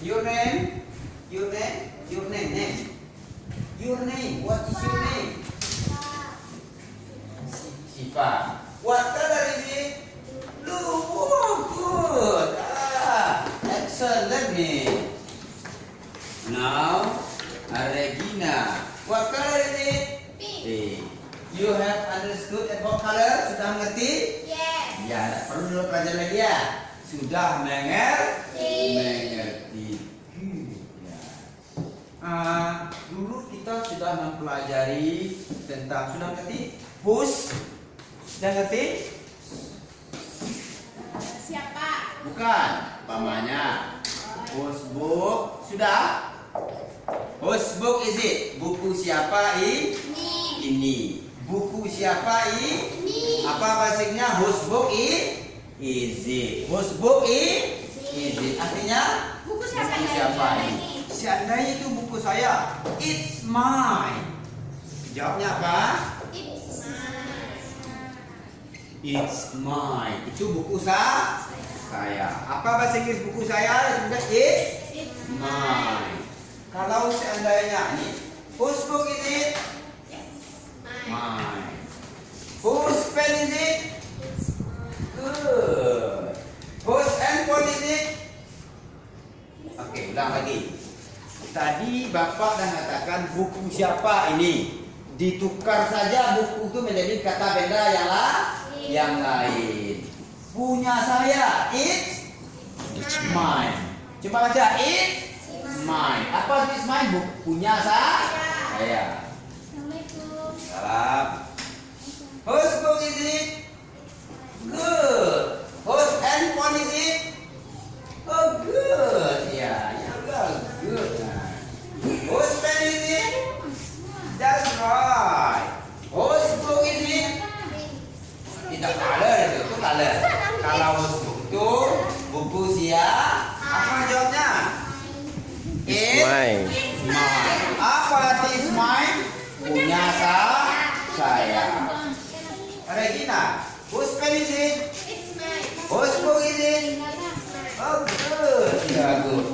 Your name? Your name? Your name? Name? Your name? What is your name? Siva. What color is it? Blue. Oh, good. Excellent name. Now, Regina. What color is it? Pink. You have understood about color? Sudah mengerti? Yes. Ya, tak perlu dulu pelajar lagi ya. Sudah mengerti. Ya. Dulu kita sudah mempelajari tentang sudah mengerti? Whose? Sudah ngerti? Siapa? Bukan. Pamannya. Whose book? Sudah? Whose book is it? Buku siapa ini? Buku siapa ini? Apa bahasanya? Whose book is it? Whose book is it? Artinya Buku buku siapa siapa ini? ini? Seandainya itu buku saya, it's mine. Jawabnya apa? It's mine. It's mine. Itu buku saya. Apa bahasa Inggris buku saya? It's mine. Kalau seandainya ini, whose book is it? Mine. Whose pen is it? Good. Whose handphone is it? Oke, ulang lagi. Tadi Bapak dah mengatakan buku siapa ini? Ditukar saja buku itu menjadi kata benda yang lain. Punya saya, it's mine. Coba baca, it's mine. Apa it's mine? Punya saya. Assalamualaikum. Salam. Whose book is it? Good. Whose handphone is it? Oh, good. Ya, good. Whose pen is it? That's right. Whose book is it? Tidak color itu color. Kalau whose book itu buku siapa? Apa jawabnya? It's mine. Mine. Apa is mine? Punya saya. Regina, whose pen is it? It's mine. Whose book is it? Oh, good. Ya, good.